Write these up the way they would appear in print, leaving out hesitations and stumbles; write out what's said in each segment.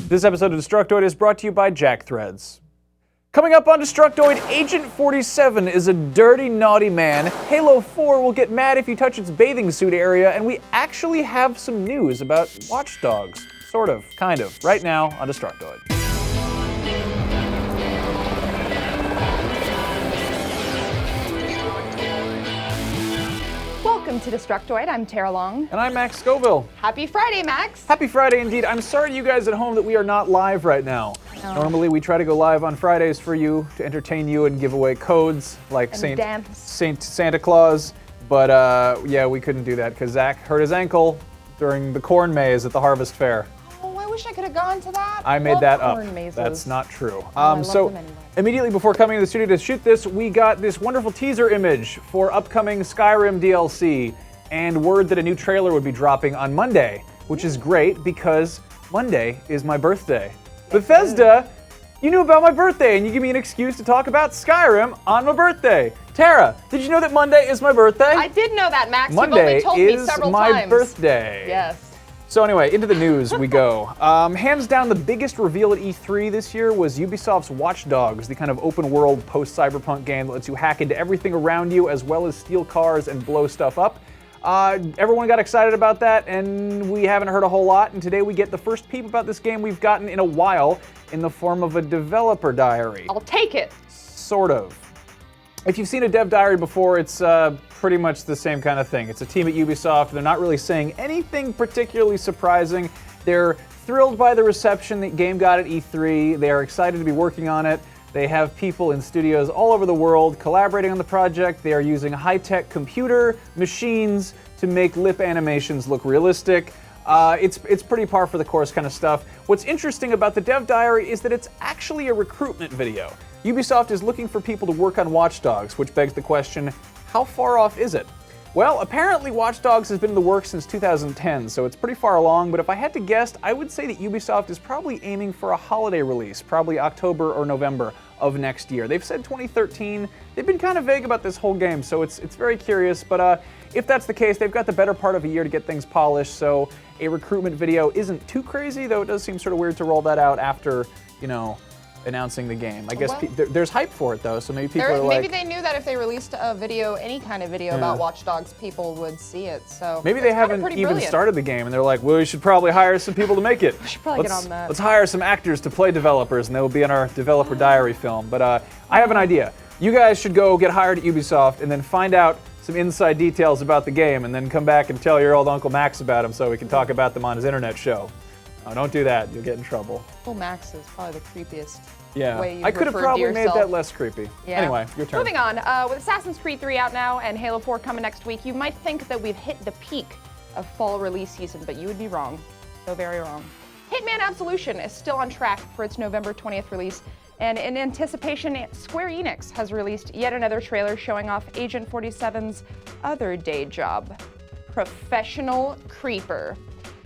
This episode of Destructoid is brought to you by Jack Threads. Coming up on Destructoid, Agent 47 is a dirty, naughty man. Halo 4 will get mad if you touch its bathing suit area, and we actually have some news about Watch Dogs. Sort of, kind of, right now on Destructoid. Welcome to Destructoid. I'm Tara Long. And I'm Max Scoville. Happy Friday, Max. Happy Friday indeed. I'm sorry to you guys at home that we are not live right now. No. Normally we try to go live on Fridays for you, to entertain you and give away codes like Saint Santa Claus. But yeah, we couldn't do that because Zach hurt his ankle during the corn maze at the Harvest Fair. Oh, I wish I could have gone to that. I made that up. Corn mazes. That's not true. I love so them anyway. Immediately before coming to the studio to shoot this, we got this wonderful teaser image for upcoming Skyrim DLC and word that a new trailer would be dropping on Monday, which is great because Monday is my birthday. Bethesda, you knew about my birthday and you give me an excuse to talk about Skyrim on my birthday. Tara, did you know that Monday is my birthday? I did know that, Max. Monday You've only told me several is my times. birthday. Yes. So anyway, into the news we go. Hands down, the biggest reveal at E3 this year was Ubisoft's Watch Dogs, the kind of open-world post-cyberpunk game that lets you hack into everything around you as well as steal cars and blow stuff up. Everyone got excited about that, and we haven't heard a whole lot, and today we get the first peep about this game we've gotten in a while in the form of a developer diary. I'll take it. Sort of. If you've seen a dev diary before, it's pretty much the same kind of thing. It's a team at Ubisoft. They're not really saying anything particularly surprising. They're thrilled by the reception the game got at E3. They are excited to be working on it. They have people in studios all over the world collaborating on the project. They are using high-tech computer machines to make lip animations look realistic. It's pretty par for the course kind of stuff. What's interesting about the dev diary is that it's actually a recruitment video. Ubisoft is looking for people to work on Watch Dogs, which begs the question, how far off is it? Well, apparently Watch Dogs has been in the works since 2010, so it's pretty far along, but if I had to guess, I would say that Ubisoft is probably aiming for a holiday release, probably October or November of next year. They've said 2013. They've been kind of vague about this whole game, so it's very curious, but if that's the case, they've got the better part of a year to get things polished, so a recruitment video isn't too crazy, though it does seem sort of weird to roll that out after, you know, announcing the game. I guess there's hype for it though, so maybe people are like... Maybe they knew that if they released a video, any kind of video about Watch Dogs, people would see it, so... Maybe they haven't even started the game and they're like, well, we should probably hire some people to make it. We should probably get on that. Let's hire some actors to play developers and they will be in our developer diary film. But I have an idea. You guys should go get hired at Ubisoft and then find out some inside details about the game and then come back and tell your old Uncle Max about them so we can talk about them on his internet show. Oh, don't do that. You'll get in trouble. Uncle Max is probably the creepiest Yeah, way you've I could have probably made that less creepy. Yeah. Anyway, your turn. Moving on, with Assassin's Creed 3 out now and Halo 4 coming next week, you might think that we've hit the peak of fall release season, but you would be wrong. So very wrong. Hitman Absolution is still on track for its November 20th release, and in anticipation, Square Enix has released yet another trailer showing off Agent 47's other day job, Professional Creeper.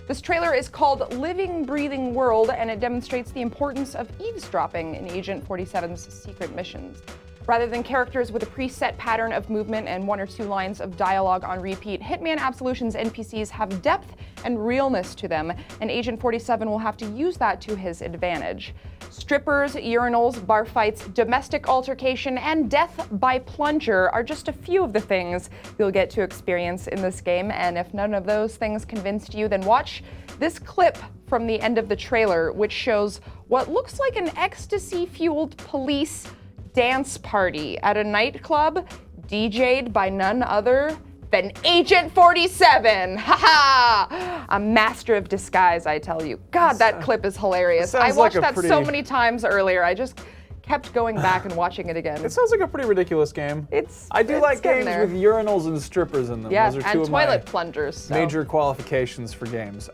This trailer is called Living, Breathing World, and it demonstrates the importance of eavesdropping in Agent 47's secret missions. Rather than characters with a preset pattern of movement and one or two lines of dialogue on repeat, Hitman Absolution's NPCs have depth and realness to them, and Agent 47 will have to use that to his advantage. Strippers, urinals, bar fights, domestic altercation, and death by plunger are just a few of the things you'll get to experience in this game, and if none of those things convinced you, then watch this clip from the end of the trailer, which shows what looks like an ecstasy-fueled police dance party at a nightclub DJ'd by none other than Agent 47. Haha! A master of disguise, I tell you. God, that clip is hilarious. I watched that so many times earlier. I just kept going back and watching it again. It sounds like a pretty ridiculous game. I do like games with urinals and strippers in them. Yeah, those are and two of toilet my plungers. major qualifications for games.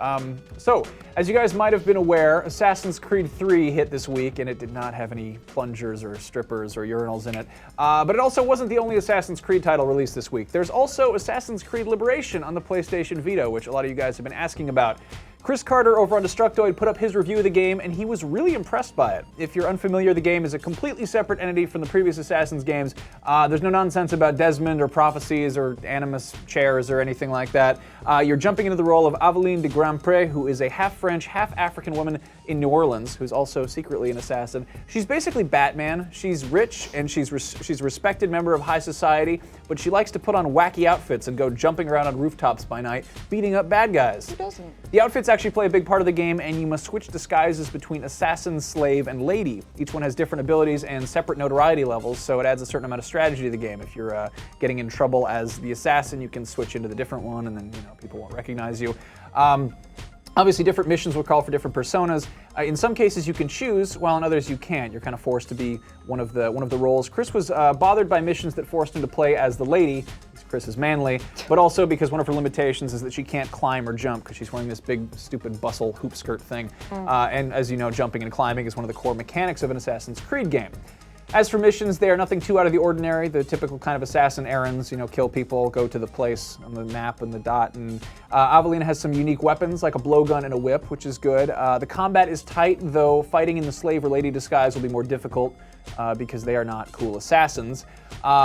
So, as you guys might have been aware, Assassin's Creed 3 hit this week, and it did not have any plungers or strippers or urinals in it. But it also wasn't the only Assassin's Creed title released this week. There's also Assassin's Creed Liberation on the PlayStation Vita, which a lot of you guys have been asking about. Chris Carter over on Destructoid put up his review of the game, and he was really impressed by it. If you're unfamiliar, the game is a completely separate entity from the previous Assassin's games. There's no nonsense about Desmond or prophecies or animus chairs or anything like that. You're jumping into the role of Aveline de Grandpré, who is a half-French, half-African woman in New Orleans, who's also secretly an assassin. She's basically Batman. She's rich, and she's a respected member of high society, but she likes to put on wacky outfits and go jumping around on rooftops by night, beating up bad guys. Who doesn't? The outfits actually play a big part of the game, and you must switch disguises between assassin, slave, and lady. Each one has different abilities and separate notoriety levels, so it adds a certain amount of strategy to the game. If you're getting in trouble as the assassin, you can switch into the different one, and then people won't recognize you. Obviously, different missions will call for different personas. In some cases, you can choose, while in others you can't. You're kind of forced to be one of the roles. Chris was bothered by missions that forced him to play as the lady. Chris is manly, but also because one of her limitations is that she can't climb or jump because she's wearing this big, stupid bustle hoop skirt thing. And as you know, jumping and climbing is one of the core mechanics of an Assassin's Creed game. As for missions, they are nothing too out of the ordinary. The typical kind of assassin errands, kill people, go to the place on the map and the dot. And Aveline has some unique weapons, like a blowgun and a whip, which is good. The combat is tight, though fighting in the slave or lady disguise will be more difficult because they are not cool assassins.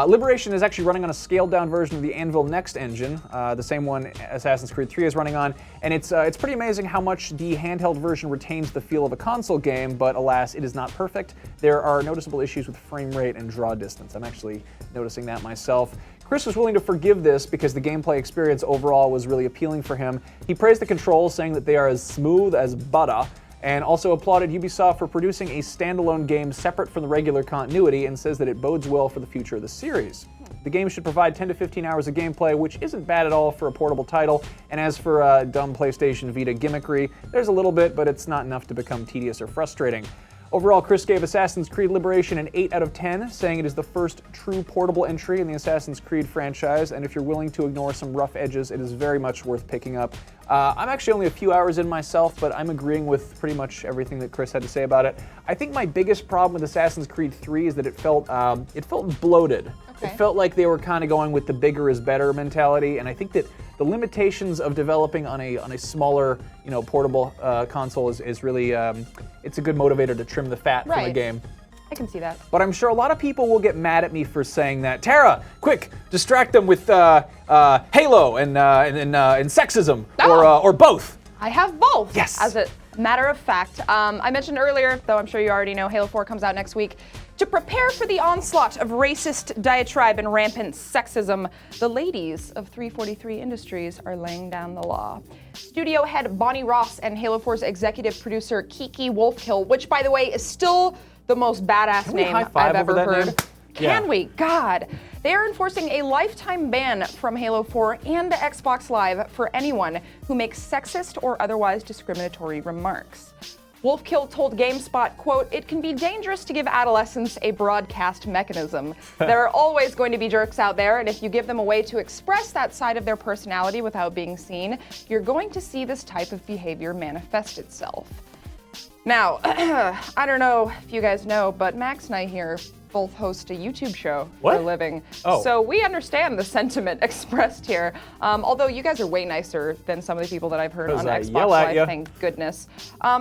Liberation is actually running on a scaled-down version of the Anvil Next engine, the same one Assassin's Creed 3 is running on, and it's pretty amazing how much the handheld version retains the feel of a console game, but alas, it is not perfect. There are noticeable issues with frame rate and draw distance. I'm actually noticing that myself. Chris was willing to forgive this because the gameplay experience overall was really appealing for him. He praised the controls, saying that they are as smooth as butter, and also applauded Ubisoft for producing a standalone game separate from the regular continuity, and says that it bodes well for the future of the series. The game should provide 10 to 15 hours of gameplay, which isn't bad at all for a portable title, and as for dumb PlayStation Vita gimmickry, there's a little bit, but it's not enough to become tedious or frustrating. Overall, Chris gave Assassin's Creed Liberation an 8 out of 10, saying it is the first true portable entry in the Assassin's Creed franchise, and if you're willing to ignore some rough edges, it is very much worth picking up. I'm actually only a few hours in myself, but I'm agreeing with pretty much everything that Chris had to say about it. I think my biggest problem with Assassin's Creed 3 is that it felt bloated. Okay. It felt like they were kind of going with the bigger is better mentality, and I think that the limitations of developing on a smaller, portable console is really it's a good motivator to trim the fat from the game. I can see that. But I'm sure a lot of people will get mad at me for saying that. Tara, quick, distract them with Halo and sexism, or both. I have both. Yes. As a matter of fact, I mentioned earlier, though I'm sure you already know, Halo 4 comes out next week. To prepare for the onslaught of racist diatribe and rampant sexism, the ladies of 343 Industries are laying down the law. Studio head Bonnie Ross and Halo 4's executive producer Kiki Wolfkill, which, by the way, is still the most badass name I've ever heard. Can we? God. They are enforcing a lifetime ban from Halo 4 and Xbox Live for anyone who makes sexist or otherwise discriminatory remarks. Wolfkill told GameSpot, quote, "It can be dangerous to give adolescents a broadcast mechanism. There are always going to be jerks out there, and if you give them a way to express that side of their personality without being seen, you're going to see this type of behavior manifest itself." Now, I don't know if you guys know, but Max and I here both host a YouTube show for a living. Oh. So we understand the sentiment expressed here. Although you guys are way nicer than some of the people that I've heard on Xbox Live, thank goodness.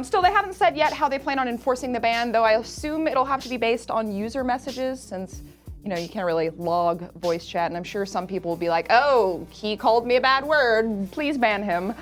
Still, they haven't said yet how they plan on enforcing the ban, though I assume it'll have to be based on user messages, since you can't really log voice chat, and I'm sure some people will be like, oh, he called me a bad word, please ban him.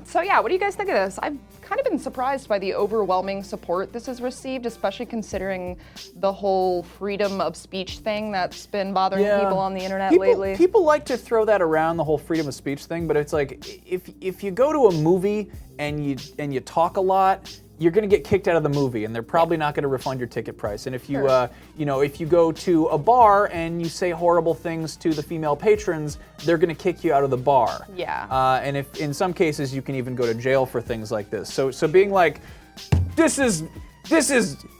So yeah, what do you guys think of this? I've kind of been surprised by the overwhelming support this has received, especially considering the whole freedom of speech thing that's been bothering people on the internet lately. People like to throw that around, the whole freedom of speech thing, but it's like, if you go to a movie and you talk a lot, you're going to get kicked out of the movie, and they're probably not going to refund your ticket price. And if you, if you go to a bar and you say horrible things to the female patrons, they're going to kick you out of the bar. Yeah. And if in some cases you can even go to jail for things like this. So being like, this is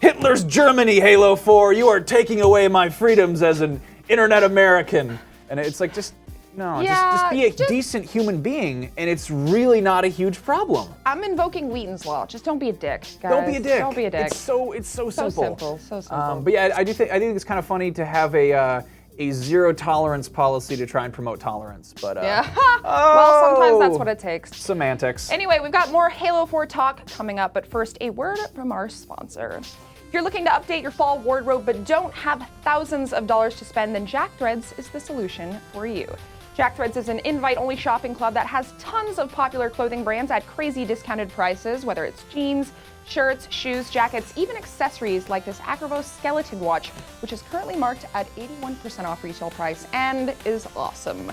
Hitler's Germany, Halo 4. You are taking away my freedoms as an internet American, and it's like just be a decent human being, and it's really not a huge problem. I'm invoking Wheaton's law. Just don't be a dick, guys. Don't be a dick. Don't be a dick. It's so simple. So simple. But yeah, I think it's kind of funny to have a zero tolerance policy to try and promote tolerance. But yeah. Well, sometimes that's what it takes. Semantics. Anyway, we've got more Halo 4 talk coming up, but first, a word from our sponsor. If you're looking to update your fall wardrobe but don't have thousands of dollars to spend, then Jack Threads is the solution for you. Jack Threads is an invite-only shopping club that has tons of popular clothing brands at crazy discounted prices, whether it's jeans, shirts, shoes, jackets, even accessories like this Acrovos skeleton watch, which is currently marked at 81% off retail price and is awesome.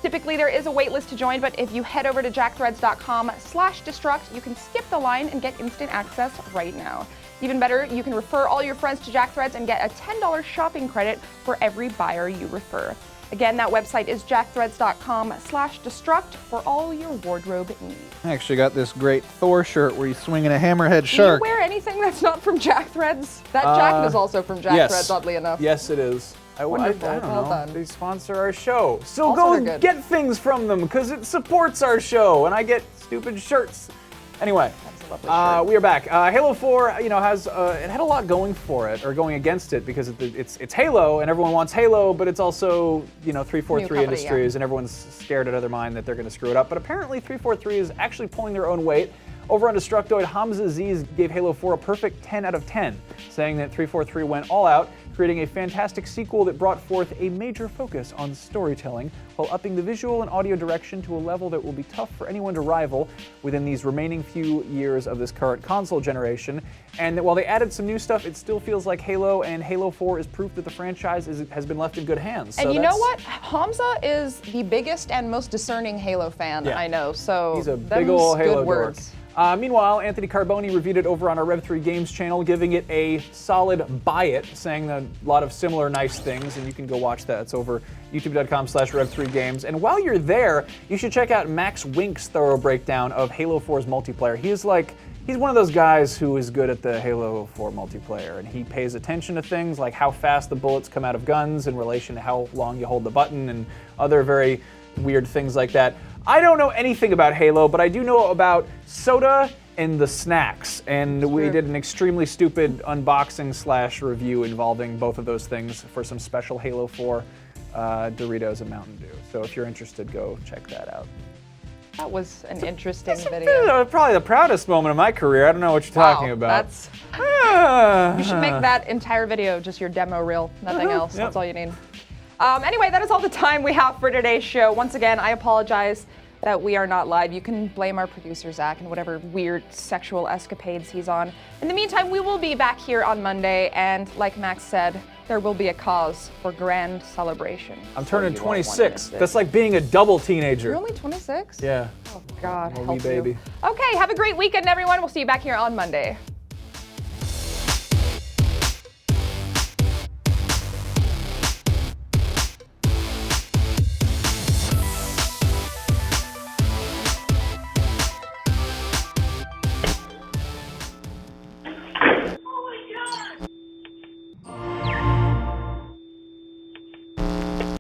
Typically, there is a wait list to join, but if you head over to jackthreads.com/destruct, you can skip the line and get instant access right now. Even better, you can refer all your friends to Jack Threads and get a $10 shopping credit for every buyer you refer. Again, that website is jackthreads.com/destruct for all your wardrobe needs. I actually got this great Thor shirt where he's swinging a hammerhead shark. Do you wear anything that's not from Jack Threads? That jacket is also from Jack Threads, oddly enough. Yes, it is. Wonderful. I don't Well know. done. They sponsor our show. So Also go they're good. get things from them because it supports our show and I get stupid shirts. Anyway, That's a lovely shirt. we are back. Halo 4, has it had a lot going for it or going against it because it's Halo and everyone wants Halo, but it's also 343 company, Industries and everyone's scared out of their mind that they're going to screw it up. But apparently 343 is actually pulling their own weight. Over on Destructoid, Hamza Aziz gave Halo 4 a perfect 10 out of 10, saying that 343 went all out, creating a fantastic sequel that brought forth a major focus on storytelling, while upping the visual and audio direction to a level that will be tough for anyone to rival within these remaining few years of this current console generation. And that while they added some new stuff, it still feels like Halo, and Halo 4 is proof that the franchise has been left in good hands. And you know what? Hamza is the biggest and most discerning Halo fan I know, so he's a big ol' Halo good dork. words. Meanwhile, Anthony Carboni reviewed it over on our Rev3 Games channel, giving it a solid buy it, saying a lot of similar nice things, and you can go watch that. It's over youtube.com/Rev3Games. And while you're there, you should check out Max Wink's thorough breakdown of Halo 4's multiplayer. He's one of those guys who is good at the Halo 4 multiplayer, and he pays attention to things like how fast the bullets come out of guns in relation to how long you hold the button and other very weird things like that. I don't know anything about Halo, but I do know about soda and the snacks, and we did an extremely stupid unboxing/review involving both of those things for some special Halo 4 Doritos and Mountain Dew. So if you're interested, go check that out. That was an interesting video. Probably the proudest moment of my career. I don't know what you're talking about. You should make that entire video just your demo reel, nothing else. Yep. That's all you need. Anyway, that is all the time we have for today's show. Once again, I apologize that we are not live. You can blame our producer, Zach, and whatever weird sexual escapades he's on. In the meantime, we will be back here on Monday, and like Max said, there will be a cause for grand celebration. I'm So turning you won't wanna 26. miss it. That's like being a double teenager. You're only 26? Yeah. Oh, God, I'm a help wee baby. you. Okay, have a great weekend, everyone. We'll see you back here on Monday.